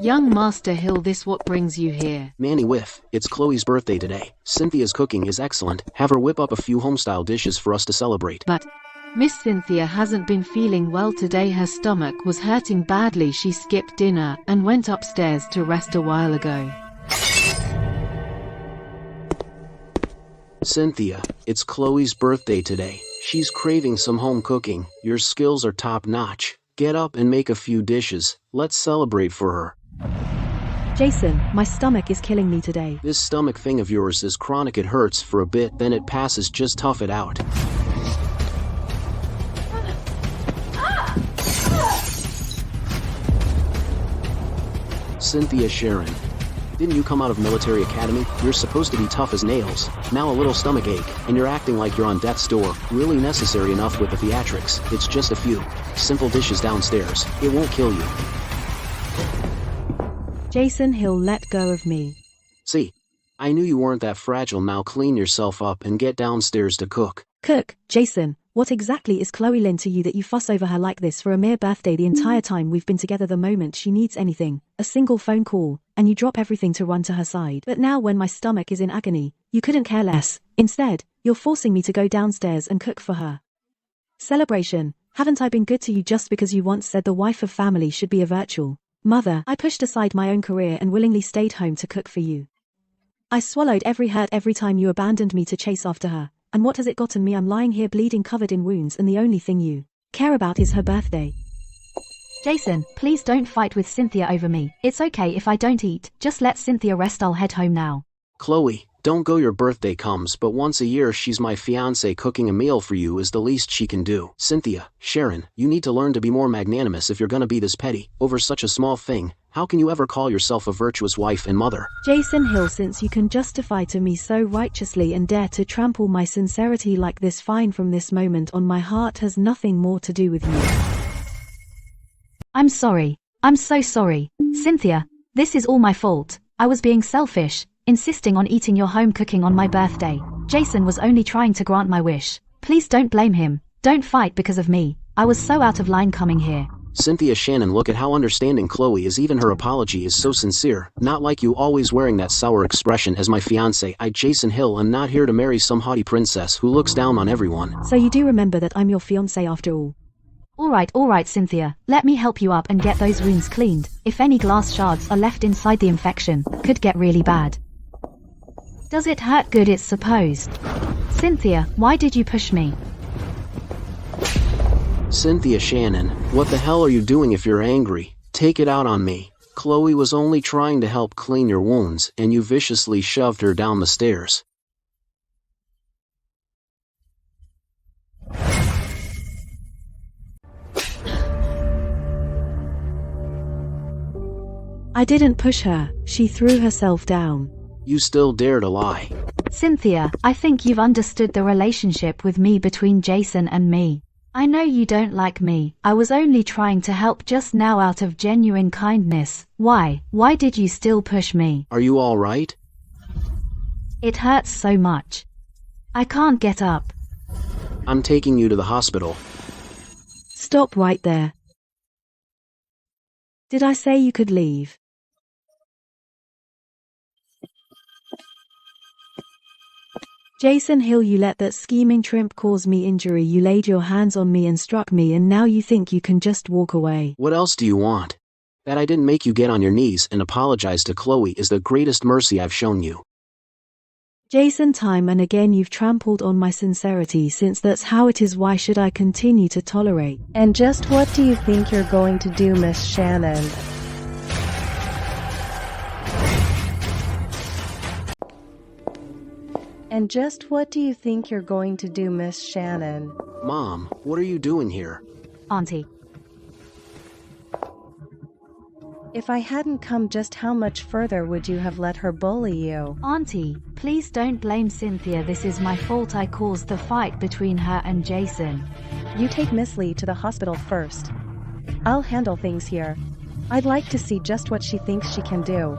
Young Master Hill, this what brings you here? Manny Whiff, it's Chloe's birthday today. Cynthia's cooking is excellent. Have her whip up a few homestyle dishes for us to celebrate. But Miss Cynthia hasn't been feeling well today. Her stomach was hurting badly. She skipped dinner and went upstairs to rest a while ago. Cynthia, it's Chloe's birthday today. She's craving some home cooking. Your skills are top-notch. Get up and make a few dishes. Let's celebrate for her. Jason, my stomach is killing me today. This stomach thing of yours is chronic. It hurts for a bit, then it passes. Just tough it out. Cynthia Sharon, didn't you come out of military academy? You're supposed to be tough as nails. Now a little stomach ache, and you're acting like you're on death's door. Really necessary enough with the theatrics. It's just a few simple dishes downstairs. It won't kill you. Jason Hill, let go of me. See, I knew you weren't that fragile. Now clean yourself up and get downstairs to cook. Cook? Jason, what exactly is Chloe Lynn to you that you fuss over her like this for a mere birthday? The entire time we've been together, the moment she needs anything, a single phone call, and you drop everything to run to her side. But now when my stomach is in agony, you couldn't care less. Instead, you're forcing me to go downstairs and cook for her. Celebration. Haven't I been good to you just because you once said the wife of family should be a virtual mother? I pushed aside my own career and willingly stayed home to cook for you. I swallowed every hurt every time you abandoned me to chase after her. And what has it gotten me? I'm lying here bleeding, covered in wounds, and the only thing you care about is her birthday. Jason, please don't fight with Cynthia over me. It's okay if I don't eat. Just let Cynthia rest. I'll head home now. Chloe, don't go. Your birthday comes but once a year. She's my fiancée. Cooking a meal for you is the least she can do. Cynthia, Sharon, you need to learn to be more magnanimous if you're gonna be this petty over such a small thing. How can you ever call yourself a virtuous wife and mother? Jason Hill, since you can justify to me so righteously and dare to trample my sincerity like this, fine. From this moment on, my heart has nothing more to do with you. I'm sorry. I'm so sorry. Cynthia, this is all my fault. I was being selfish, insisting on eating your home cooking on my birthday. Jason was only trying to grant my wish. Please don't blame him. Don't fight because of me. I was so out of line coming here. Cynthia Shannon, look at how understanding Chloe is. Even her apology is so sincere. Not like you, always wearing that sour expression. As my fiancé, Jason Hill, am not here to marry some haughty princess who looks down on everyone. So you do remember that I'm your fiancé after all? Alright, Cynthia. Let me help you up and get those wounds cleaned. If any glass shards are left inside, the infection could get really bad. Does it hurt good? It's supposed. Cynthia, why did you push me? Cynthia Shannon, what the hell are you doing? If you're angry, take it out on me. Chloe was only trying to help clean your wounds, and you viciously shoved her down the stairs. I didn't push her. She threw herself down. You still dare to lie. Cynthia, I think you've understood the relationship with me between Jason and me. I know you don't like me. I was only trying to help just now out of genuine kindness. Why did you still push me? Are you all right? It hurts so much. I can't get up. I'm taking you to the hospital. Stop right there. Did I say you could leave? Jason Hill, you let that scheming trimp cause me injury. You laid your hands on me and struck me, and now you think you can just walk away. What else do you want? That I didn't make you get on your knees and apologize to Chloe is the greatest mercy I've shown you. Jason, time and again you've trampled on my sincerity. Since that's how it is, why should I continue to tolerate? And just what do you think you're going to do, Miss Shannon? And just what do you think you're going to do, Miss Shannon? Mom, what are you doing here? Auntie. If I hadn't come, just how much further would you have let her bully you? Auntie, please don't blame Cynthia. This is my fault. I caused the fight between her and Jason. You take Miss Lee to the hospital first. I'll handle things here. I'd like to see just what she thinks she can do.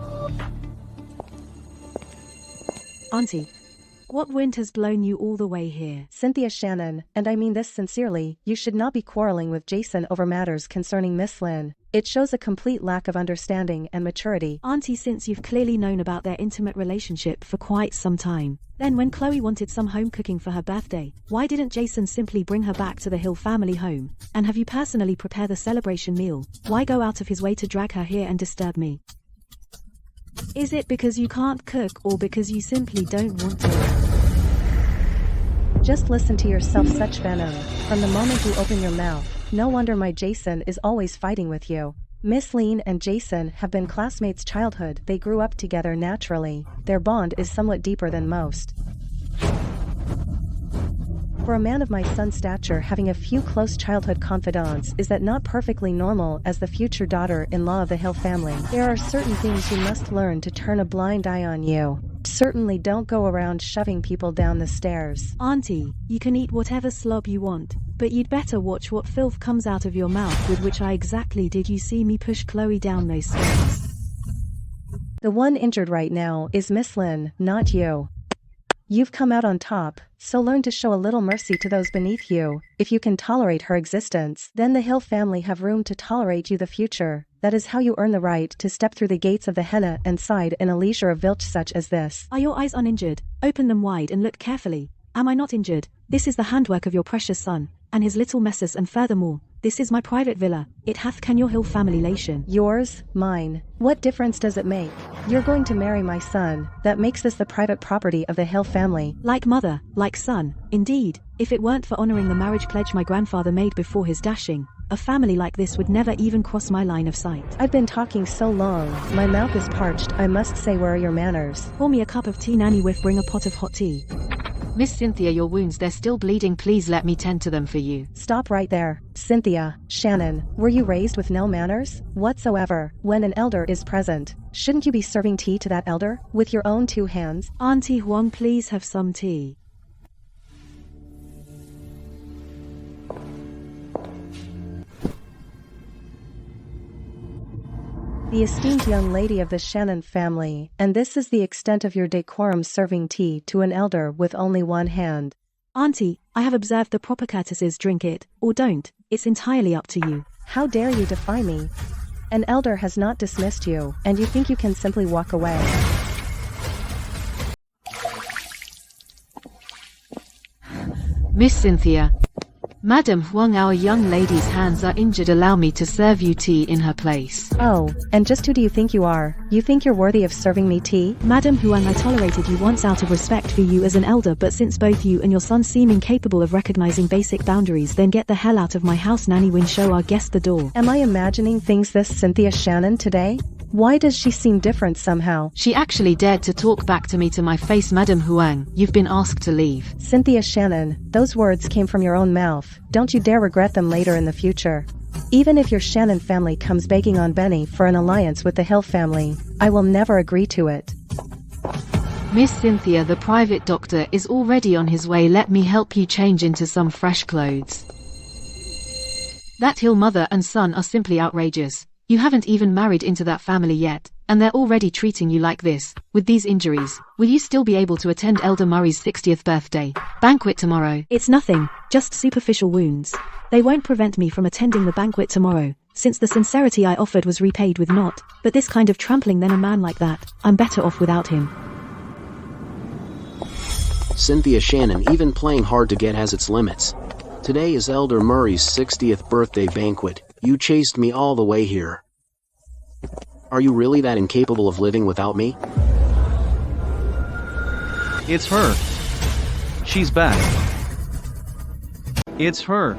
Auntie, What wind has blown you all the way here? Cynthia Shannon, and I mean this sincerely, you should not be quarreling with Jason over matters concerning Miss Lynn. It shows a complete lack of understanding and maturity. Auntie, since you've clearly known about their intimate relationship for quite some time, then when Chloe wanted some home cooking for her birthday, why didn't Jason simply bring her back to the Hill family home? And have you personally prepared the celebration meal? Why go out of his way to drag her here and disturb me? Is it because you can't cook or because you simply don't want to? Just listen to yourself, such venom. From the moment you open your mouth, no wonder my Jason is always fighting with you. Miss Lynn and Jason have been classmates childhood. They grew up together naturally. Their bond is somewhat deeper than most. For a man of my son's stature, having a few close childhood confidants is that not perfectly normal as the future daughter-in-law of the Hill family. There are certain things you must learn to turn a blind eye on you. Certainly don't go around shoving people down the stairs. Auntie, you can eat whatever slob you want, but you'd better watch what filth comes out of your mouth. With which eye exactly did you see me push Chloe down those stairs? The one injured right now is Miss Lynn, not you. You've come out on top, so learn to show a little mercy to those beneath you. If you can tolerate her existence, then the Hill family have room to tolerate you the future. That is how you earn the right to step through the gates of the henna and side in a leisure of vilch such as this. Are your eyes uninjured? Open them wide and look carefully. Am I not injured? This is the handwork of your precious son, and his little messes, and furthermore, this is my private villa. It hath can your Hill family lation. Yours, mine. What difference does it make? You're going to marry my son. That makes this the private property of the Hill family. Like mother, like son. Indeed, if it weren't for honoring the marriage pledge my grandfather made before his dashing, a family like this would never even cross my line of sight. I've been talking so long, my mouth is parched. I must say, where are your manners? Pour me a cup of tea, Nanny. Whiff, bring a pot of hot tea. Miss Cynthia, your wounds, they're still bleeding. Please let me tend to them for you. Stop right there. Cynthia, Shannon, were you raised with no manners whatsoever? When an elder is present, shouldn't you be serving tea to that elder with your own two hands? Auntie Huang, please have some tea. The esteemed young lady of the Shannon family, and this is the extent of your decorum, serving tea to an elder with only one hand. Auntie, I have observed the proper courtesies. Drink it, or don't. It's entirely up to you. How dare you defy me? An elder has not dismissed you, and you think you can simply walk away. Miss Cynthia. Madam Huang, our young lady's hands are injured. Allow me to serve you tea in her place. Oh, and just who do you think you are? You think you're worthy of serving me tea? Madam Huang, I tolerated you once out of respect for you as an elder, but since both you and your son seem incapable of recognizing basic boundaries, then get the hell out of my house, Nanny. Win, show our guest the door. Am I imagining things, this Cynthia Shannon today? Why does she seem different somehow? She actually dared to talk back to me to my face. Madam Huang, you've been asked to leave. Cynthia Shannon, those words came from your own mouth. Don't you dare regret them later in the future. Even if your Shannon family comes begging on Benny for an alliance with the Hill family, I will never agree to it. Miss Cynthia, the private doctor is already on his way. Let me help you change into some fresh clothes. That Hill mother and son are simply outrageous. You haven't even married into that family yet, and they're already treating you like this. With these injuries, will you still be able to attend Elder Murray's 60th birthday banquet tomorrow? It's nothing, just superficial wounds. They won't prevent me from attending the banquet tomorrow, since the sincerity I offered was repaid with naught. But this kind of trampling, then a man like that, I'm better off without him. Cynthia Shannon, even playing hard to get has its limits. Today is Elder Murray's 60th birthday banquet. You chased me all the way here. Are you really that incapable of living without me? It's her. She's back. It's her.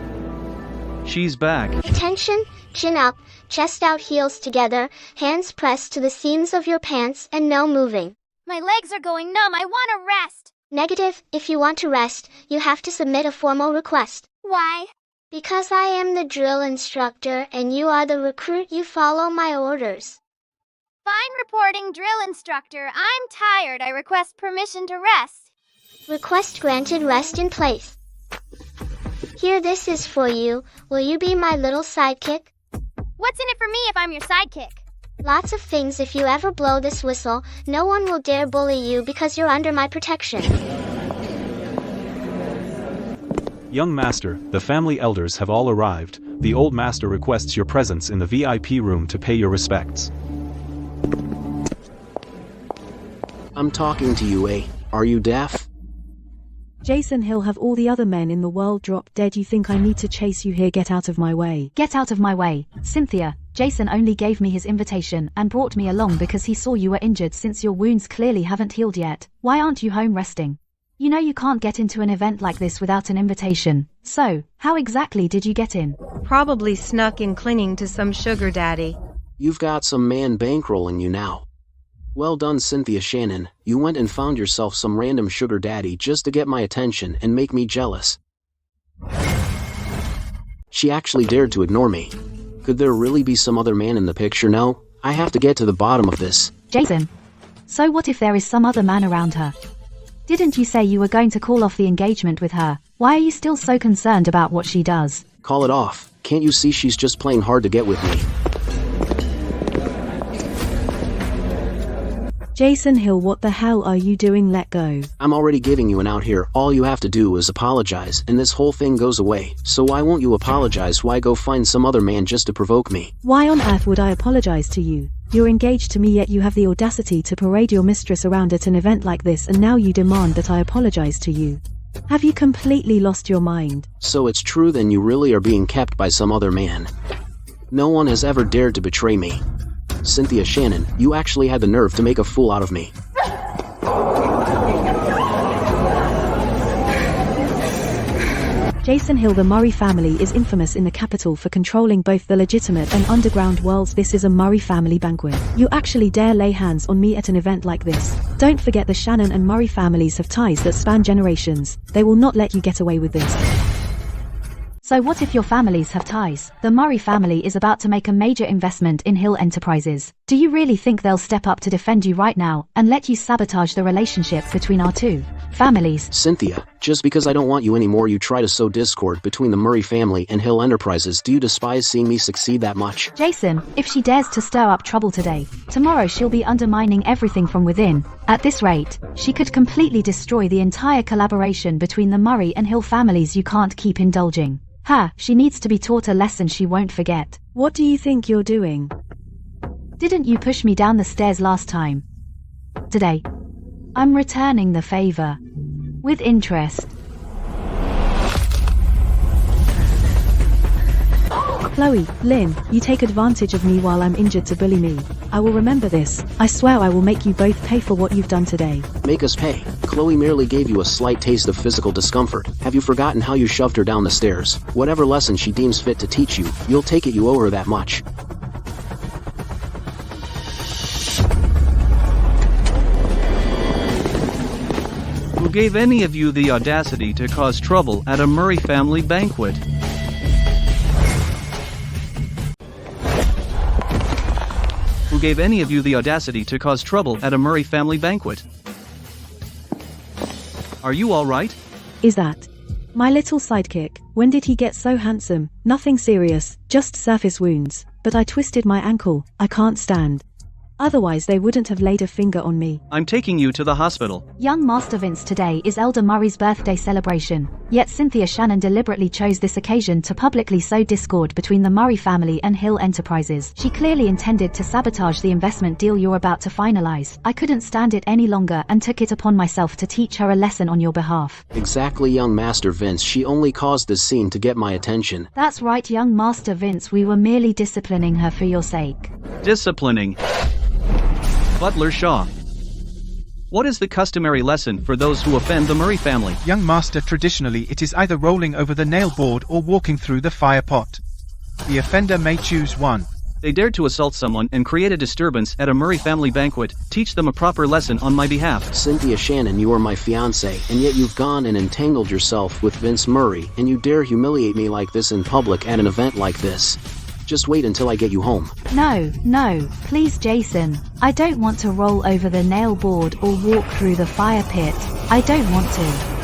She's back. Attention, chin up, chest out, heels together, hands pressed to the seams of your pants, and no moving. My legs are going numb. I want to rest. Negative. If you want to rest, you have to submit a formal request. Why? Because I am the drill instructor and you are the recruit. You follow my orders. Fine, reporting drill instructor. I'm tired. I request permission to rest. Request granted. Rest in place. Here, this is for you. Will you be my little sidekick? What's in it for me if I'm your sidekick? Lots of things. If you ever blow this whistle, no one will dare bully you because you're under my protection. Young master, the family elders have all arrived. The old master requests your presence in the VIP room to pay your respects. I'm talking to you, eh? Are you deaf? Jason Hill, have all the other men in the world dropped dead? You think I need to chase you here? Get out of my way. Get out of my way, Cynthia. Jason only gave me his invitation and brought me along because he saw you were injured since your wounds clearly haven't healed yet. Why aren't you home resting? You know you can't get into an event like this without an invitation. So, how exactly did you get in? Probably snuck in clinging to some sugar daddy. You've got some man bankrolling you now. Well done, Cynthia Shannon. You went and found yourself some random sugar daddy just to get my attention and make me jealous. She actually dared to ignore me. Could there really be some other man in the picture? No, I have to get to the bottom of this. Jason. So what if there is some other man around her? Didn't you say you were going to call off the engagement with her? Why are you still so concerned about what she does? Call it off. Can't you see she's just playing hard to get with me? Jason Hill, what the hell are you doing? Let go. I'm already giving you an out here. All you have to do is apologize and this whole thing goes away. So why won't you apologize? Why go find some other man just to provoke me? Why on earth would I apologize to you? You're engaged to me, yet you have the audacity to parade your mistress around at an event like this, and now you demand that I apologize to you. Have you completely lost your mind? So it's true then, you really are being kept by some other man. No one has ever dared to betray me. Cynthia Shannon, you actually had the nerve to make a fool out of me. Jason Hill, the Murray family is infamous in the capital for controlling both the legitimate and underground worlds. This is a Murray family banquet. You actually dare lay hands on me at an event like this? Don't forget the Shannon and Murray families have ties that span generations. They will not let you get away with this. So what if your families have ties? The Murray family is about to make a major investment in Hill Enterprises. Do you really think they'll step up to defend you right now and let you sabotage the relationship between our two families? Cynthia, just because I don't want you anymore, you try to sow discord between the Murray family and Hill Enterprises. Do you despise seeing me succeed that much? Jason, if she dares to stir up trouble today, tomorrow she'll be undermining everything from within. At this rate, she could completely destroy the entire collaboration between the Murray and Hill families. You can't keep indulging her. She needs to be taught a lesson she won't forget. What do you think you're doing? Didn't you push me down the stairs last time? Today, I'm returning the favor. With interest. Chloe, Lynn, you take advantage of me while I'm injured to bully me. I will remember this. I swear I will make you both pay for what you've done today. Make us pay. Chloe merely gave you a slight taste of physical discomfort. Have you forgotten how you shoved her down the stairs? Whatever lesson she deems fit to teach you, you'll take it. You owe her that much. Who gave any of you the audacity to cause trouble at a Murray family banquet? Who gave any of you the audacity to cause trouble at a Murray family banquet? Are you all right? Is that my little sidekick? When did he get so handsome? Nothing serious, just surface wounds. But I twisted my ankle. I can't stand. Otherwise they wouldn't have laid a finger on me. I'm taking you to the hospital. Young Master Vince, today is Elder Murray's birthday celebration. Yet Cynthia Shannon deliberately chose this occasion to publicly sow discord between the Murray family and Hill Enterprises. She clearly intended to sabotage the investment deal you're about to finalize. I couldn't stand it any longer and took it upon myself to teach her a lesson on your behalf. Exactly, young Master Vince. She only caused this scene to get my attention. That's right, young Master Vince. We were merely disciplining her for your sake. Disciplining? Butler Shaw. What is the customary lesson for those who offend the Murray family? Young master, traditionally it is either rolling over the nail board or walking through the fire pot. The offender may choose one. They dared to assault someone and create a disturbance at a Murray family banquet. Teach them a proper lesson on my behalf. Cynthia Shannon, you are my fiancé, and yet you've gone and entangled yourself with Vince Murray, and you dare humiliate me like this in public at an event like this. Just wait until I get you home. No, please Jason. I don't want to roll over the nail board or walk through the fire pit. I don't want to.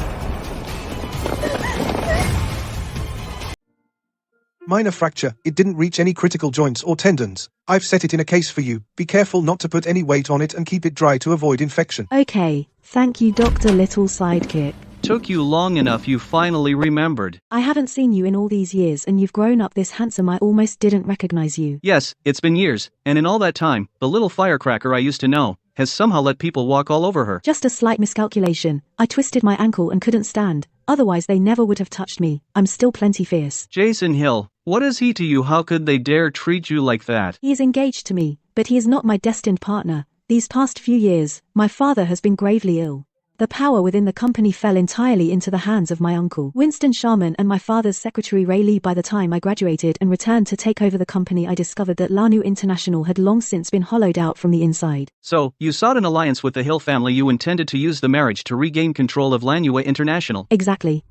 Minor fracture, it didn't reach any critical joints or tendons. I've set it in a case for you. Be careful not to put any weight on it and keep it dry to avoid infection. Okay, thank you Dr. Little Sidekick. Took you long enough, you finally remembered. I haven't seen you in all these years and you've grown up this handsome I almost didn't recognize you. Yes, it's been years, and in all that time, the little firecracker I used to know has somehow let people walk all over her. Just a slight miscalculation. I twisted my ankle and couldn't stand. Otherwise they never would have touched me. I'm still plenty fierce. Jason Hill, what is he to you? How could they dare treat you like that? He is engaged to me, but he is not my destined partner. These past few years, my father has been gravely ill. The power within the company fell entirely into the hands of my uncle, Winston Sharman, and my father's secretary Ray Lee. By the time I graduated and returned to take over the company, I discovered that Lanu International had long since been hollowed out from the inside. So, you sought an alliance with the Hill family. You intended to use the marriage to regain control of Lanua International. Exactly.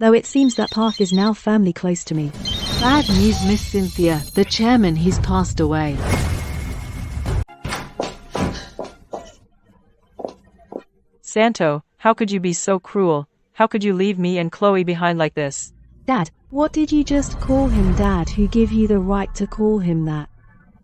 Though it seems that path is now firmly close to me. Bad news, Miss Cynthia. The chairman, he's passed away. Santo, how could you be so cruel? How could you leave me and Chloe behind like this? Dad, what did you just call him? Dad, who gave you the right to call him that?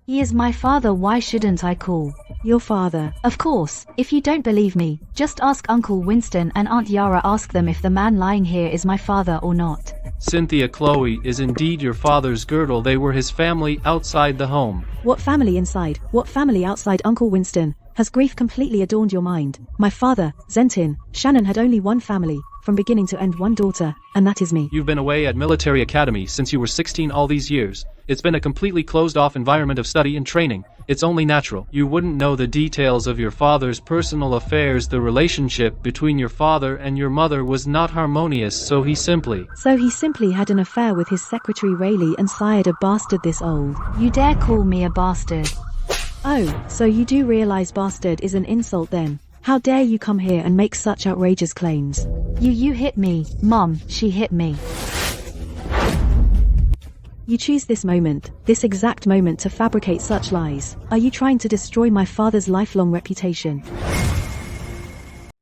He is my father, why shouldn't I call? Your father? Of course, if you don't believe me, just ask Uncle Winston and Aunt Yara. Ask them if the man lying here is my father or not. Cynthia, Chloe is indeed your father's girdle. They were his family outside the home. What family inside? What family outside? Uncle Winston, has grief completely adorned your mind? My father, Zentin, Shannon, had only one family, from beginning to end, one daughter, and that is me. You've been away at military academy since you were 16 all these years. It's been a completely closed-off environment of study and training. It's only natural. You wouldn't know the details of your father's personal affairs. The relationship between your father and your mother was not harmonious, so he simply had an affair with his secretary Rayleigh and sired a bastard this old. You dare call me a bastard? Oh, so you do realize bastard is an insult then? How dare you come here and make such outrageous claims? You hit me, Mom, she hit me. You choose this moment, this exact moment, to fabricate such lies. Are you trying to destroy my father's lifelong reputation?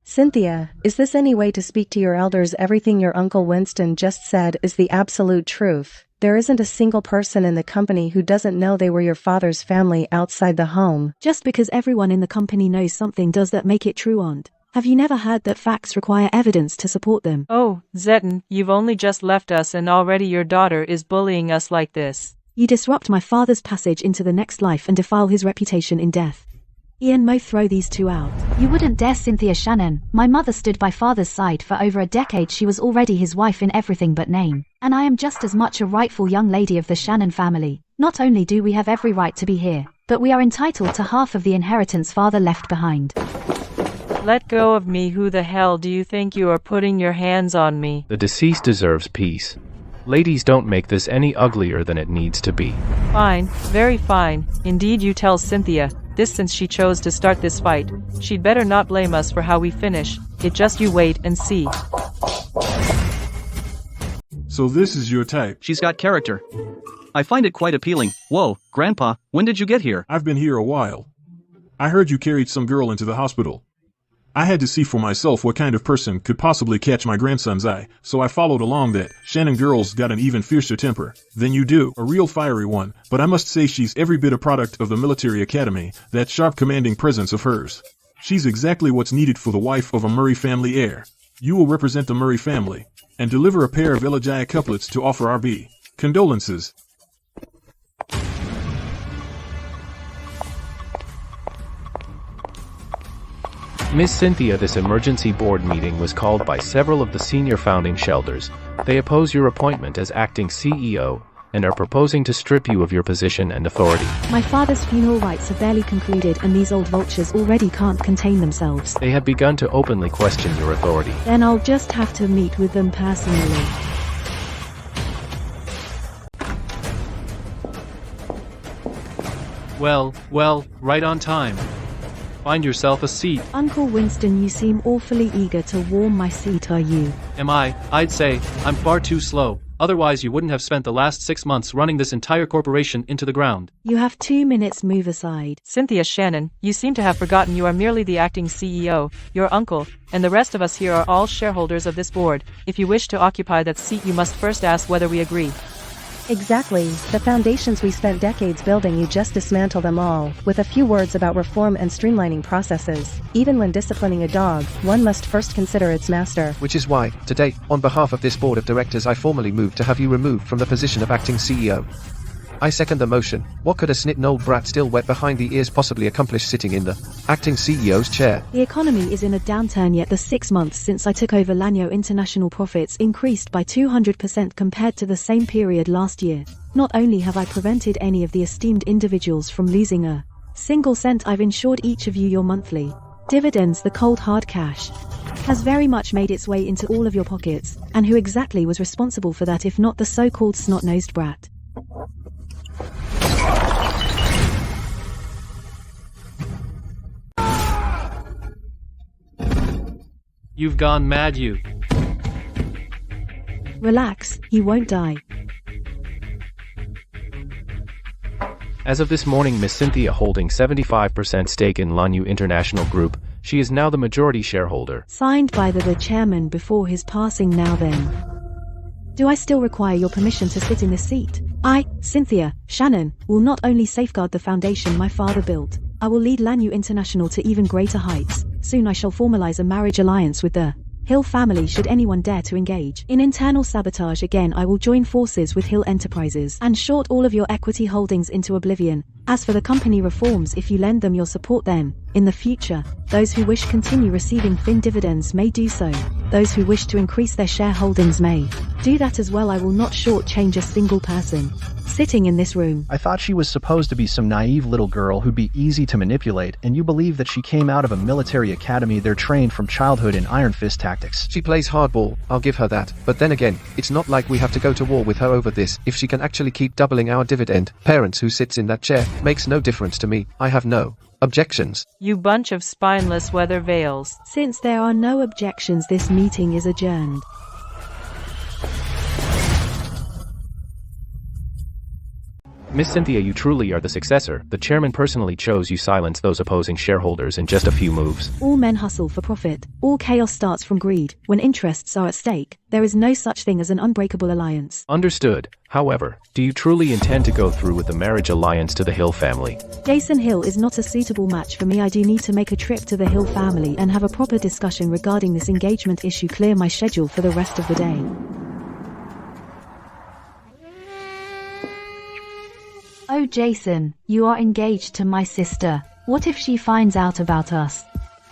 Cynthia, is this any way to speak to your elders? Everything your Uncle Winston just said is the absolute truth. There isn't a single person in the company who doesn't know they were your father's family outside the home. Just because everyone in the company knows something, does that make it true, Aunt? Have you never heard that facts require evidence to support them? Oh, Zentin, you've only just left us and already your daughter is bullying us like this. You disrupt my father's passage into the next life and defile his reputation in death. Ian Mo, throw these two out. You wouldn't dare, Cynthia Shannon. My mother stood by father's side for over a decade. She was already his wife in everything but name. And I am just as much a rightful young lady of the Shannon family. Not only do we have every right to be here, but we are entitled to half of the inheritance father left behind. Let go of me. Who the hell do you think you are putting your hands on me? The deceased deserves peace. Ladies, don't make this any uglier than it needs to be. Fine, very fine. Indeed, you tell Cynthia this, since she chose to start this fight. She'd better not blame us for how we finish. It just you wait and see. So this is your type? She's got character. I find it quite appealing. Whoa, Grandpa, when did you get here? I've been here a while. I heard you carried some girl into the hospital. I had to see for myself what kind of person could possibly catch my grandson's eye, so I followed along. That Shannon girl's got an even fiercer temper than you do, a real fiery one, but I must say she's every bit a product of the military academy, that sharp commanding presence of hers. She's exactly what's needed for the wife of a Murray family heir. You will represent the Murray family, and deliver a pair of elegiac couplets to offer our condolences. Miss Cynthia, this emergency board meeting was called by several of the senior founding Shelders. They oppose your appointment as acting CEO and are proposing to strip you of your position and authority. My father's funeral rites are barely concluded and these old vultures already can't contain themselves. They have begun to openly question your authority. Then I'll just have to meet with them personally. Well, right on time. Find yourself a seat. Uncle Winston, you seem awfully eager to warm my seat, are you? Am I? I'd say, I'm far too slow. Otherwise you wouldn't have spent the last 6 months running this entire corporation into the ground. You have 2 minutes, move aside. Cynthia Shannon, you seem to have forgotten you are merely the acting CEO, your uncle, and the rest of us here are all shareholders of this board. If you wish to occupy that seat, you must first ask whether we agree. Exactly, the foundations we spent decades building, you just dismantle them all, with a few words about reform and streamlining processes. Even when disciplining a dog, one must first consider its master. Which is why, today, on behalf of this board of directors, I formally move to have you removed from the position of acting CEO. I second the motion. What could a snitting old brat still wet behind the ears possibly accomplish sitting in the acting CEO's chair? The economy is in a downturn, yet the 6 months since I took over Lanyo International profits increased by 200% compared to the same period last year. Not only have I prevented any of the esteemed individuals from losing a single cent, I've ensured each of you your monthly dividends, the cold hard cash, has very much made its way into all of your pockets. And who exactly was responsible for that if not the so-called snot-nosed brat? You've gone mad, you. Relax, he won't die. As of this morning, Miss Cynthia holding 75% stake in Lanyo International Group. She is now the majority shareholder. Signed by the chairman before his passing. Now then, do I still require your permission to sit in this seat? I, Cynthia, Shannon, will not only safeguard the foundation my father built, I will lead Lanyo International to even greater heights. Soon I shall formalize a marriage alliance with the Hill family should anyone dare to engage in internal sabotage again. I will join forces with Hill Enterprises and short all of your equity holdings into oblivion. As for the company reforms, if you lend them your support, then, in the future, those who wish continue receiving thin dividends may do so. Those who wish to increase their shareholdings may do that as well. I will not shortchange a single person sitting in this room. I thought she was supposed to be some naive little girl who'd be easy to manipulate, and you believe that she came out of a military academy. They're trained from childhood in iron fist tactics. She plays hardball, I'll give her that. But then again, it's not like we have to go to war with her over this. If she can actually keep doubling our dividend, parents who sits in that chair, makes no difference to me. I have no objections. You bunch of spineless weather veils. Since there are no objections, this meeting is adjourned. Miss Cynthia, you truly are the successor. The chairman personally chose you silence those opposing shareholders in just a few moves. All men hustle for profit. All chaos starts from greed. When interests are at stake, there is no such thing as an unbreakable alliance. Understood. However, do you truly intend to go through with the marriage alliance to the Hill family? Jason Hill is not a suitable match for me. I do need to make a trip to the Hill family and have a proper discussion regarding this engagement issue. Clear my schedule for the rest of the day. Oh Jason, you are engaged to my sister. What if she finds out about us?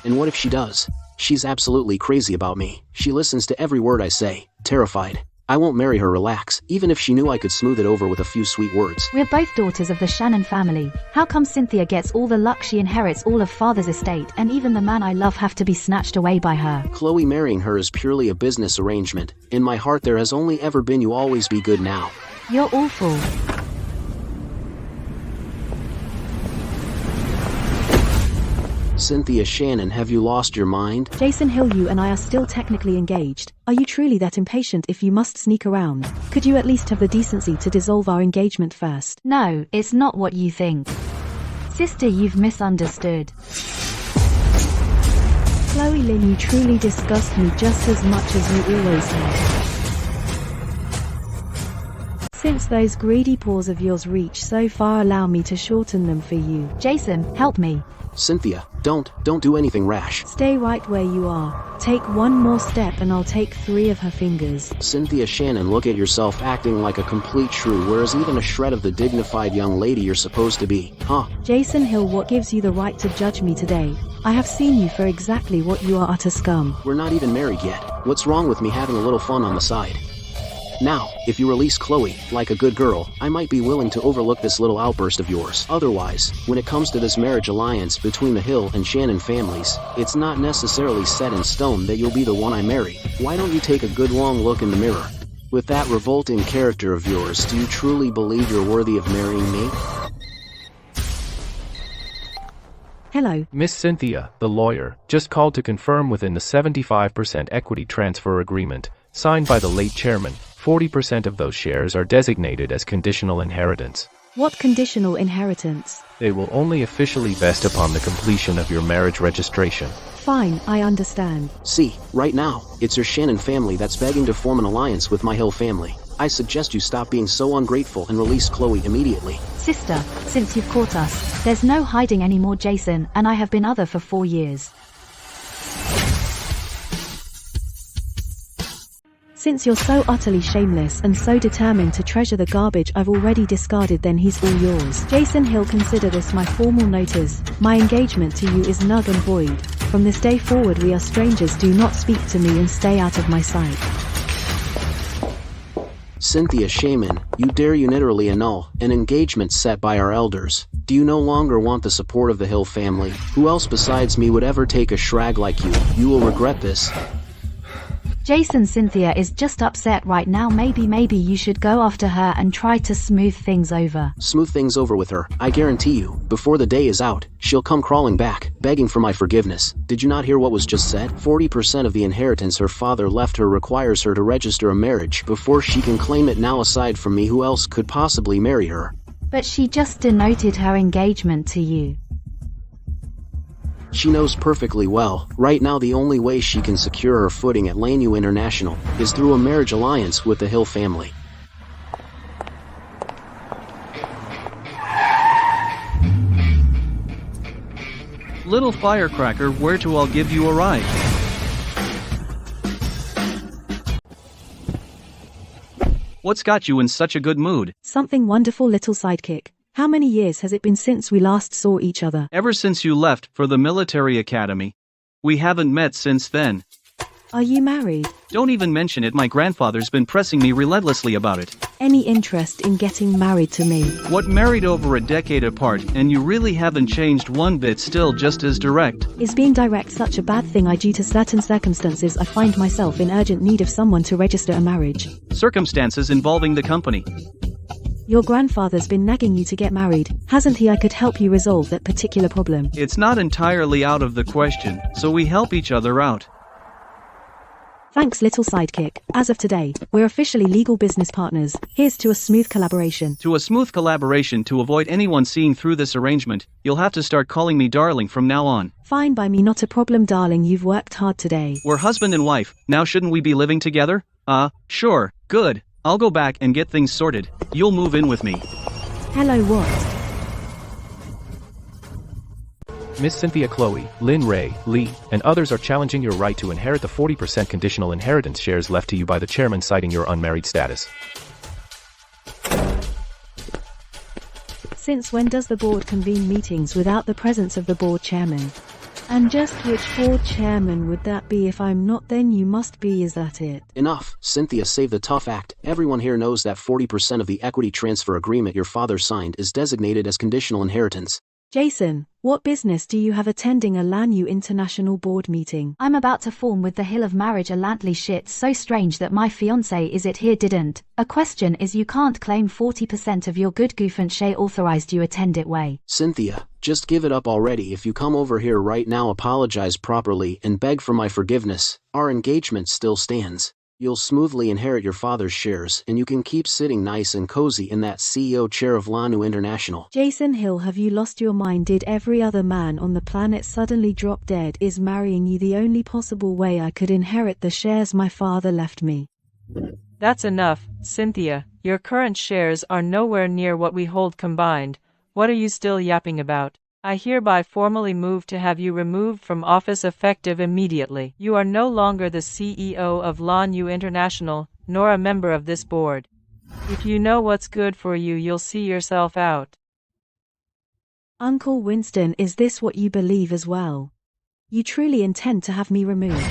And what if she does? She's absolutely crazy about me. She listens to every word I say. Terrified. I won't marry her. Relax. Even if she knew I could smooth it over with a few sweet words. We're both daughters of the Shannon family. How come Cynthia gets all the luck? She inherits all of father's estate, and even the man I love have to be snatched away by her. Chloe, marrying her is purely a business arrangement. In my heart there has only ever been you. Always be good now. You're awful. Cynthia, Shannon, have you lost your mind? Jason Hill, you and I are still technically engaged. Are you truly that impatient if you must sneak around? Could you at least have the decency to dissolve our engagement first? No, it's not what you think. Sister, you've misunderstood. Chloe Lynn, you truly disgust me just as much as you always have. Since those greedy paws of yours reach so far, allow me to shorten them for you. Jason, help me. Cynthia, don't do anything rash. Stay right where you are. Take one more step and I'll take 3 of her fingers. Cynthia, Shannon, look at yourself acting like a complete shrew, whereas even a shred of the dignified young lady you're supposed to be, huh? Jason Hill, what gives you the right to judge me today? I have seen you for exactly what you are, utter scum. We're not even married yet. What's wrong with me having a little fun on the side? Now, if you release Chloe, like a good girl, I might be willing to overlook this little outburst of yours. Otherwise, when it comes to this marriage alliance between the Hill and Shannon families, it's not necessarily set in stone that you'll be the one I marry. Why don't you take a good long look in the mirror? With that revolting character of yours, do you truly believe you're worthy of marrying me? Hello. Miss Cynthia, the lawyer, just called to confirm within the 75% equity transfer agreement signed by the late chairman, 40% of those shares are designated as conditional inheritance. What conditional inheritance? They will only officially vest upon the completion of your marriage registration. Fine, I understand. See, right now, it's your Shannon family that's begging to form an alliance with my Hill family. I suggest you stop being so ungrateful and release Chloe immediately. Sister, since you've caught us, there's no hiding anymore. Jason and I have been other for 4 years. Since you're so utterly shameless and so determined to treasure the garbage I've already discarded, then he's all yours. Jason Hill, consider this my formal notice. My engagement to you is null and void. From this day forward we are strangers. Do not speak to me and stay out of my sight. Cynthia Shaman, you dare unilaterally annul an engagement set by our elders. Do you no longer want the support of the Hill family? Who else besides me would ever take a shrag like you? You will regret this. Jason, Cynthia is just upset right now. Maybe you should go after her and try to smooth things over. Smooth things over with her. I guarantee you, before the day is out, she'll come crawling back, begging for my forgiveness. Did you not hear what was just said? 40% of the inheritance her father left her requires her to register a marriage before she can claim it. Now, aside from me, who else could possibly marry her? But she just denoted her engagement to you. She knows perfectly well, right now the only way she can secure her footing at Lanu International is through a marriage alliance with the Hill family. Little firecracker, where to? I'll give you a ride. What's got you in such a good mood? Something wonderful, little sidekick. How many years has it been since we last saw each other? Ever since you left for the military academy. We haven't met since then. Are you married? Don't even mention it. My grandfather's been pressing me relentlessly about it. Any interest in getting married to me? What, married over a decade apart, and you really haven't changed one bit, still just as direct. Is being direct such a bad thing? Due to certain circumstances I find myself in urgent need of someone to register a marriage. Circumstances involving the company. Your grandfather's been nagging you to get married, hasn't he? I could help you resolve that particular problem. It's not entirely out of the question, so we help each other out. Thanks, little sidekick. As of today, we're officially legal business partners. Here's to a smooth collaboration. To a smooth collaboration. To avoid anyone seeing through this arrangement, you'll have to start calling me darling from now on. Fine by me, not a problem, darling. You've worked hard today. We're husband and wife, now shouldn't we be living together? Sure, good. I'll go back and get things sorted. You'll move in with me. Hello, what? Miss Cynthia, Chloe, Lynn, Ray, Lee, and others are challenging your right to inherit the 40% conditional inheritance shares left to you by the chairman, citing your unmarried status. Since when does the board convene meetings without the presence of the board chairman? And just which board chairman would that be? If I'm not, then you must be. Is that it? Enough, Cynthia, save the tough act. Everyone here knows that 40% of the equity transfer agreement your father signed is designated as conditional inheritance. Jason, what business do you have attending a Lanu International board meeting? I'm about to form with the Hill of Marriage a Lantley shit so strange that my fiancé is it here didn't. A question is, you can't claim 40% of your good goofant shay authorized you attend it way. Cynthia, just give it up already. If you come over here right now, apologize properly, and beg for my forgiveness, our engagement still stands. You'll smoothly inherit your father's shares, and you can keep sitting nice and cozy in that CEO chair of Lanu International. Jason Hill, have you lost your mind? Did every other man on the planet suddenly drop dead? Is marrying you the only possible way I could inherit the shares my father left me? That's enough, Cynthia. Your current shares are nowhere near what we hold combined. What are you still yapping about? I hereby formally move to have you removed from office effective immediately. You are no longer the CEO of Lanu International, nor a member of this board. If you know what's good for you, you'll see yourself out. Uncle Winston, is this what you believe as well? You truly intend to have me removed?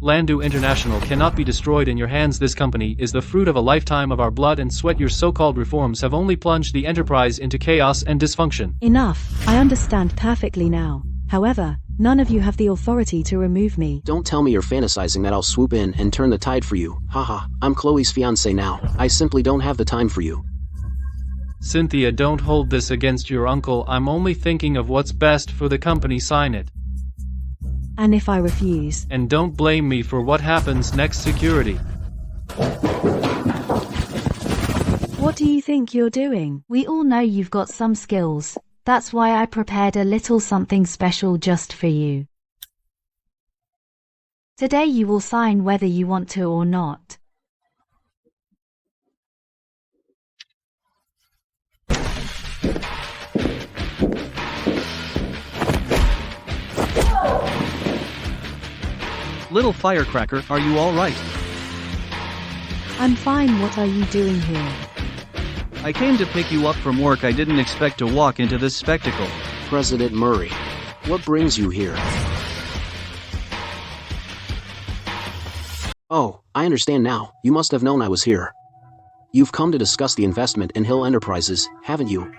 Lanu International cannot be destroyed in your hands. This company is the fruit of a lifetime of our blood and sweat. Your so-called reforms have only plunged the enterprise into chaos and dysfunction. Enough. I understand perfectly now. However, none of you have the authority to remove me. Don't tell me you're fantasizing that I'll swoop in and turn the tide for you. Haha, I'm Chloe's fiancé now. I simply don't have the time for you. Cynthia, don't hold this against your uncle. I'm only thinking of what's best for the company. Sign it. And if I refuse? And don't blame me for what happens next. Security. What do you think you're doing? We all know you've got some skills. That's why I prepared a little something special just for you. Today you will sign whether you want to or not. Little firecracker, are you all right? I'm fine. What are you doing here? I came to pick you up from work. I didn't expect to walk into this spectacle. President Murray, what brings you here? Oh, I understand now. You must have known I was here. You've come to discuss the investment in Hill Enterprises, haven't you?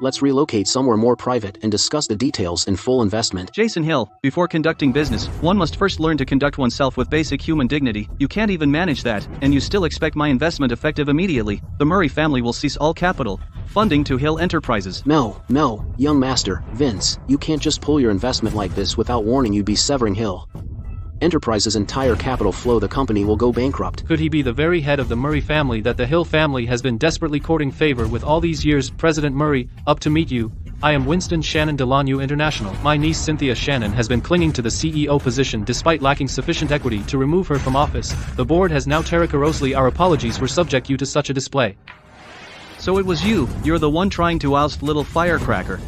Let's relocate somewhere more private and discuss the details in full investment. Jason Hill, before conducting business, one must first learn to conduct oneself with basic human dignity. You can't even manage that, and you still expect my investment effective immediately. The Murray family will cease all capital funding to Hill Enterprises. No, young master, Vince, you can't just pull your investment like this without warning. You'd be severing Hill Enterprises' entire capital flow. The company will go bankrupt. Could he be the very head of the Murray family that the Hill family has been desperately courting favor with all these years? President Murray, up to meet you. I am Winston Shannon Delanu International. My niece Cynthia Shannon has been clinging to the CEO position despite lacking sufficient equity to remove her from office. The board has now terracorosely our apologies for subject you to such a display. So it was you. You're the one trying to oust little firecracker.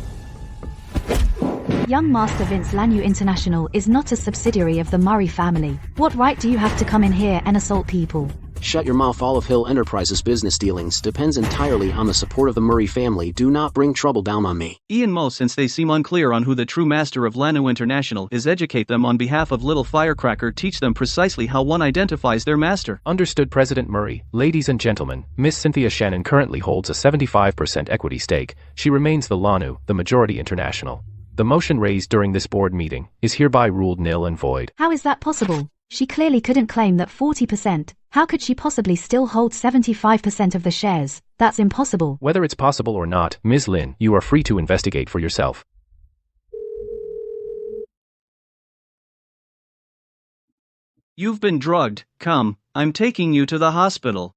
Young Master Vince Lanu International is not a subsidiary of the Murray family. What right do you have to come in here and assault people? Shut your mouth. All of Hill Enterprises' business dealings depends entirely on the support of the Murray family. Do not bring trouble down on me. Ian Mo, since they seem unclear on who the true master of Lanu International is, educate them on behalf of little firecracker. Teach them precisely how one identifies their master. Understood, President Murray. Ladies and gentlemen, Miss Cynthia Shannon currently holds a 75% equity stake. She remains the Lanu, the majority international. The motion raised during this board meeting is hereby ruled nil and void. How is that possible? She clearly couldn't claim that 40%. How could she possibly still hold 75% of the shares? That's impossible. Whether it's possible or not, Ms. Lin, you are free to investigate for yourself. You've been drugged. Come, I'm taking you to the hospital.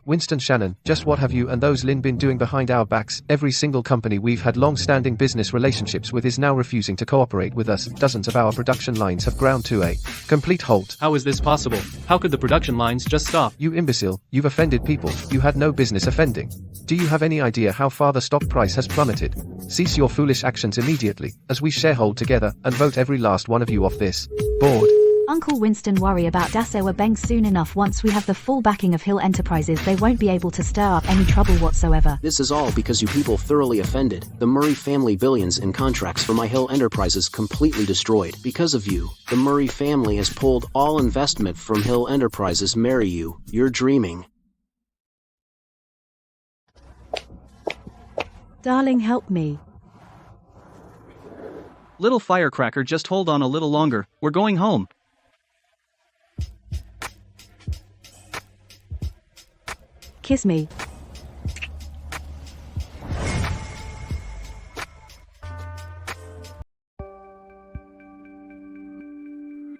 Winston Shannon, just what have you and those Lin been doing behind our backs? Every single company we've had long-standing business relationships with is now refusing to cooperate with us. Dozens of our production lines have ground to a complete halt. How is this possible? How could the production lines just stop? You imbecile, you've offended people you had no business offending. Do you have any idea how far the stock price has plummeted? Cease your foolish actions immediately, as we sharehold together and vote every last one of you off this board. Uncle Winston, worry about Dasewa Beng soon enough. Once we have the full backing of Hill Enterprises, they won't be able to stir up any trouble whatsoever. This is all because you people thoroughly offended. The Murray family billions in contracts for my Hill Enterprises completely destroyed. Because of you, the Murray family has pulled all investment from Hill Enterprises. Marry you, you're dreaming. Darling, help me. Little firecracker, just hold on a little longer. We're going home. Kiss me.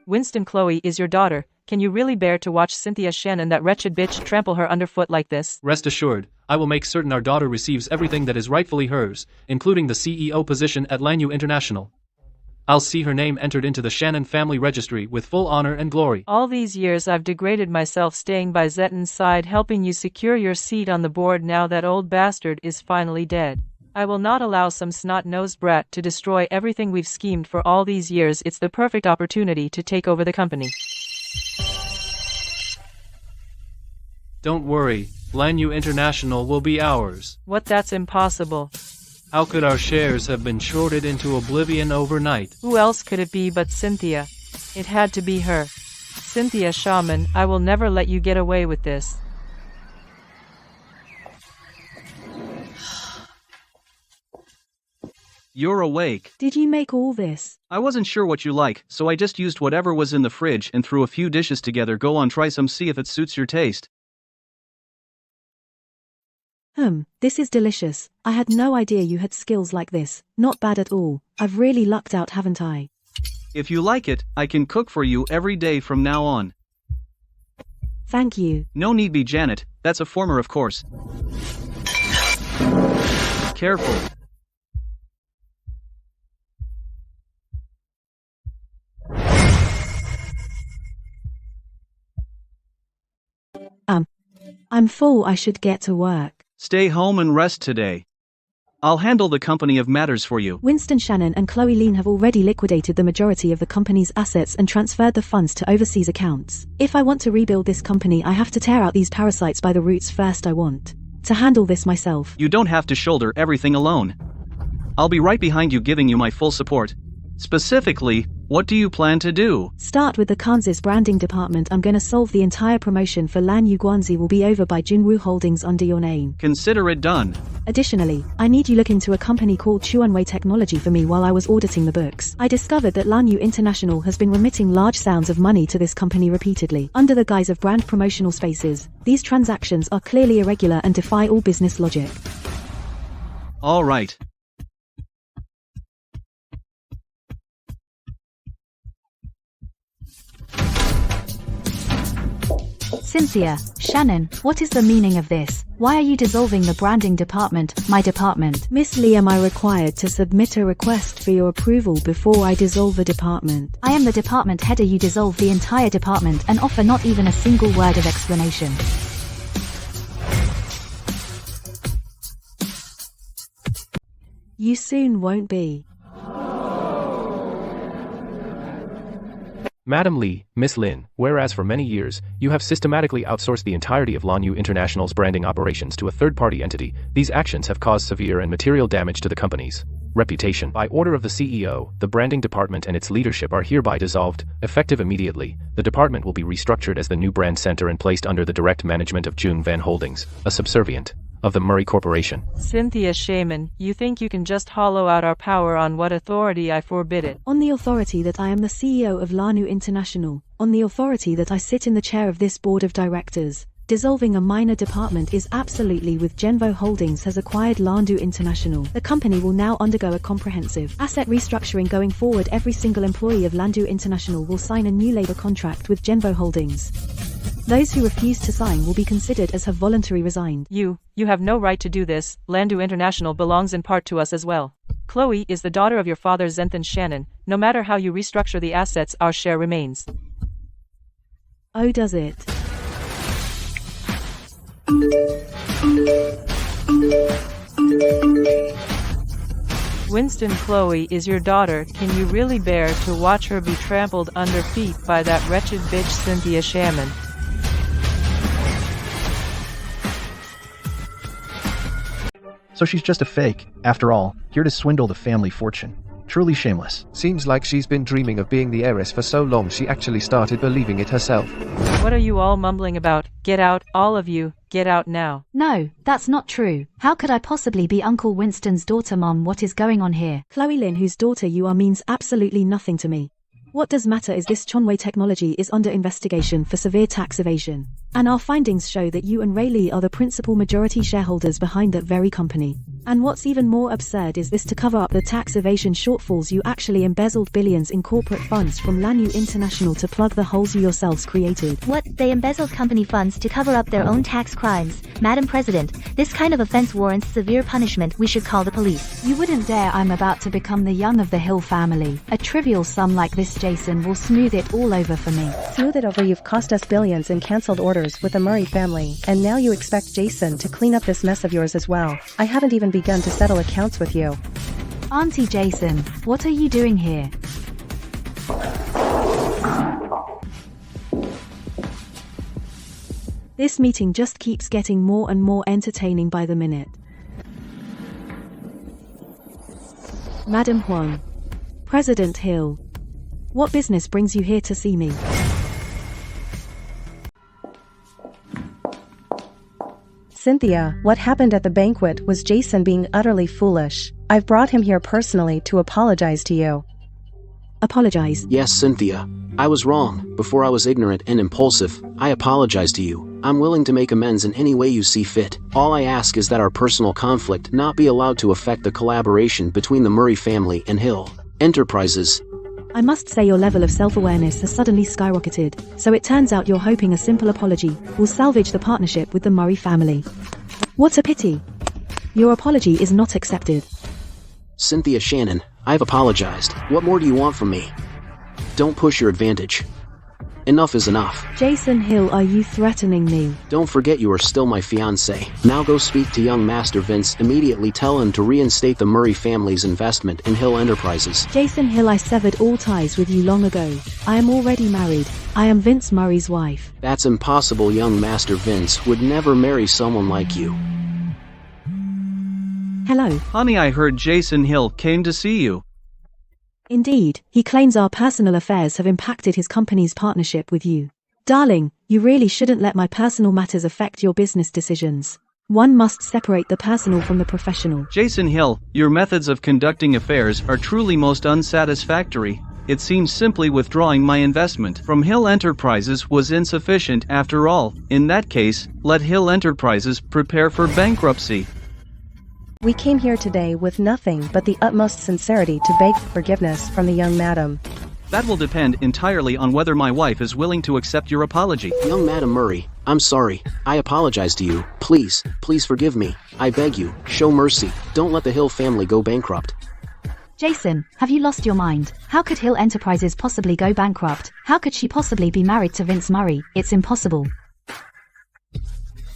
Winston, Chloe is your daughter. Can you really bear to watch Cynthia Shannon, that wretched bitch, trample her underfoot like this? Rest assured, I will make certain our daughter receives everything that is rightfully hers, including the CEO position at Lanu International. I'll see her name entered into the Shannon family registry with full honor and glory. All these years I've degraded myself staying by Zetton's side, helping you secure your seat on the board. Now that old bastard is finally dead. I will not allow some snot-nosed brat to destroy everything we've schemed for all these years. It's the perfect opportunity to take over the company. Don't worry, Lanu International will be ours. What? That's impossible. How could our shares have been shorted into oblivion overnight? Who else could it be but Cynthia? It had to be her. Cynthia Shaman, I will never let you get away with this. You're awake. Did you make all this? I wasn't sure what you like, so I just used whatever was in the fridge and threw a few dishes together. Go on, try some, see if it suits your taste. This is delicious. I had no idea you had skills like this. Not bad at all. I've really lucked out, haven't I? If you like it, I can cook for you every day from now on. Thank you. No need be, Janet. That's a former, of course. Careful. I'm full, I should get to work. Stay home and rest today. I'll handle the company of matters for you. Winston Shannon and Chloe Lean have already liquidated the majority of the company's assets and transferred the funds to overseas accounts. If I want to rebuild this company, I have to tear out these parasites by the roots first. I want to handle this myself. You don't have to shoulder everything alone. I'll be right behind you, giving you my full support. Specifically, what do you plan to do? Start with the Kansas branding department. I'm gonna solve the entire promotion for Lan Yu Guanzi will be over by Junwoo Holdings under your name. Consider it done. Additionally, I need you look into a company called Chuanwei Technology for me. While I was auditing the books, I discovered that Lan Yu International has been remitting large sums of money to this company repeatedly, under the guise of brand promotional spaces. These transactions are clearly irregular and defy all business logic. All right. Cynthia, Shannon, what is the meaning of this? Why are you dissolving the branding department, my department? Miss Lee, am I required to submit a request for your approval before I dissolve a department? I am the department header. You dissolve the entire department and offer not even a single word of explanation. You soon won't be. Madam Lee, Miss Lin, whereas for many years, you have systematically outsourced the entirety of Lan Yu International's branding operations to a third-party entity, these actions have caused severe and material damage to the company's reputation. By order of the CEO, the branding department and its leadership are hereby dissolved, effective immediately. The department will be restructured as the new brand center and placed under the direct management of Jung Van Holdings, a subservient of the Murray Corporation. Cynthia Shaman, you think you can just hollow out our power? On what authority? I forbid it. On the authority that I am the CEO of Lan Yu International, on the authority that I sit in the chair of this board of directors. Dissolving a minor department is absolutely with Genvo Holdings has acquired Lan Yu International. The company will now undergo a comprehensive asset restructuring going forward. Every single employee of Lan Yu International will sign a new labor contract with Genvo Holdings. Those who refuse to sign will be considered as have voluntarily resigned. You have no right to do this. Lan Yu International belongs in part to us as well. Chloe is the daughter of your father Zenthan Shannon. No matter how you restructure the assets, our share remains. Oh, does it? Winston, Chloe is your daughter. Can you really bear to watch her be trampled under feet by that wretched bitch Cynthia Shaman? So she's just a fake, after all, here to swindle the family fortune. Truly shameless. Seems like she's been dreaming of being the heiress for so long she actually started believing it herself. What are you all mumbling about? Get out, all of you, get out now. No, that's not true. How could I possibly be Uncle Winston's daughter? Mom, what is going on here? Chloe Lin, whose daughter you are, means absolutely nothing to me. What does matter is this Chonwei Technology is under investigation for severe tax evasion. And our findings show that you and Ray Lee are the principal majority shareholders behind that very company. And what's even more absurd is this: to cover up the tax evasion shortfalls, you actually embezzled billions in corporate funds from Lan Yu International to plug the holes you yourselves created. What? They embezzled company funds to cover up their own tax crimes? Madam President, this kind of offense warrants severe punishment. We should call the police. You wouldn't dare. I'm about to become the Young of the Hill family. A trivial sum like this, Jason, will smooth it all over for me. Smooth it over? You've cost us billions in cancelled orders with the Murray family, and now you expect Jason to clean up this mess of yours as well. I haven't even begun to settle accounts with you. Auntie Jason, what are you doing here? This meeting just keeps getting more and more entertaining by the minute. Madam Huang. President Hill. What business brings you here to see me? Cynthia, what happened at the banquet was Jason being utterly foolish. I've brought him here personally to apologize to you. Apologize? Yes, Cynthia. I was wrong. Before I was ignorant and impulsive. I apologize to you. I'm willing to make amends in any way you see fit. All I ask is that our personal conflict not be allowed to affect the collaboration between the Murray family and Hill Enterprises. I must say your level of self-awareness has suddenly skyrocketed, so it turns out you're hoping a simple apology will salvage the partnership with the Murray family. What a pity. Your apology is not accepted. Cynthia Shannon, I've apologized. What more do you want from me? Don't push your advantage. Enough is enough. Jason Hill, are you threatening me? Don't forget you are still my fiancé. Now go speak to young Master Vince. Immediately tell him to reinstate the Murray family's investment in Hill Enterprises. Jason Hill, I severed all ties with you long ago. I am already married. I am Vince Murray's wife. That's impossible. Young Master Vince would never marry someone like you. Hello. Honey, I heard Jason Hill came to see you. Indeed, he claims our personal affairs have impacted his company's partnership with you. Darling, you really shouldn't let my personal matters affect your business decisions. One must separate the personal from the professional. Jason Hill, your methods of conducting affairs are truly most unsatisfactory. It seems simply withdrawing my investment from Hill Enterprises was insufficient after all. In that case, let Hill Enterprises prepare for bankruptcy. We came here today with nothing but the utmost sincerity to beg forgiveness from the young madam. That will depend entirely on whether my wife is willing to accept your apology. Young Madam Murray, I'm sorry. I apologize to you. Please, please forgive me. I beg you, show mercy. Don't let the Hill family go bankrupt. Jason, have you lost your mind? How could Hill Enterprises possibly go bankrupt? How could she possibly be married to Vince Murray? It's impossible.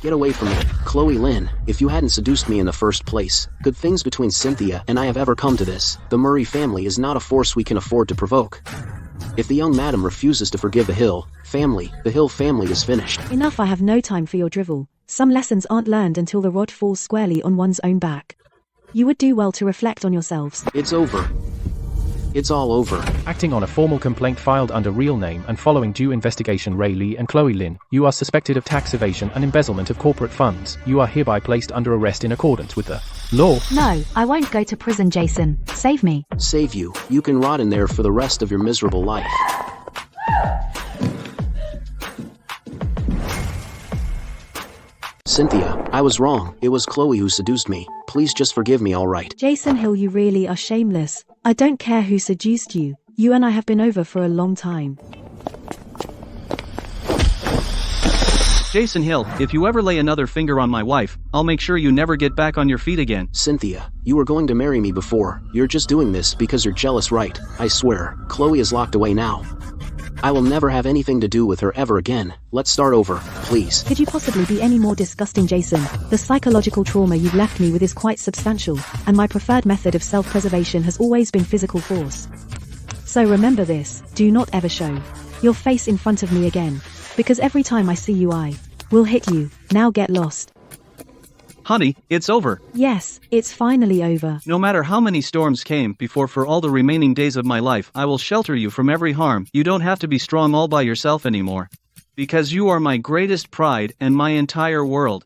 Get away from me. Chloe Lynn, if you hadn't seduced me in the first place, good things between Cynthia and I have ever come to this. The Murray family is not a force we can afford to provoke. If the young madam refuses to forgive the Hill family is finished. Enough, I have no time for your drivel. Some lessons aren't learned until the rod falls squarely on one's own back. You would do well to reflect on yourselves. It's over. It's all over. Acting on a formal complaint filed under real name and following due investigation, Ray Lee and Chloe Lynn, you are suspected of tax evasion and embezzlement of corporate funds. You are hereby placed under arrest in accordance with the law. No, I won't go to prison, Jason. Save me. Save you. You can rot in there for the rest of your miserable life. Cynthia, I was wrong. It was Chloe who seduced me. Please just forgive me, all right? Jason Hill, you really are shameless. I don't care who seduced you. You and I have been over for a long time. Jason Hill, if you ever lay another finger on my wife, I'll make sure you never get back on your feet again. Cynthia, you were going to marry me before. You're just doing this because you're jealous, right? I swear, Chloe is locked away now. I will never have anything to do with her ever again. Let's start over, please. Could you possibly be any more disgusting, Jason? The psychological trauma you've left me with is quite substantial, and my preferred method of self-preservation has always been physical force. So remember this, do not ever show your face in front of me again, because every time I see you I will hit you. Now get lost. Honey, it's over. Yes, it's finally over. No matter how many storms came before, for all the remaining days of my life, I will shelter you from every harm. You don't have to be strong all by yourself anymore. Because you are my greatest pride and my entire world.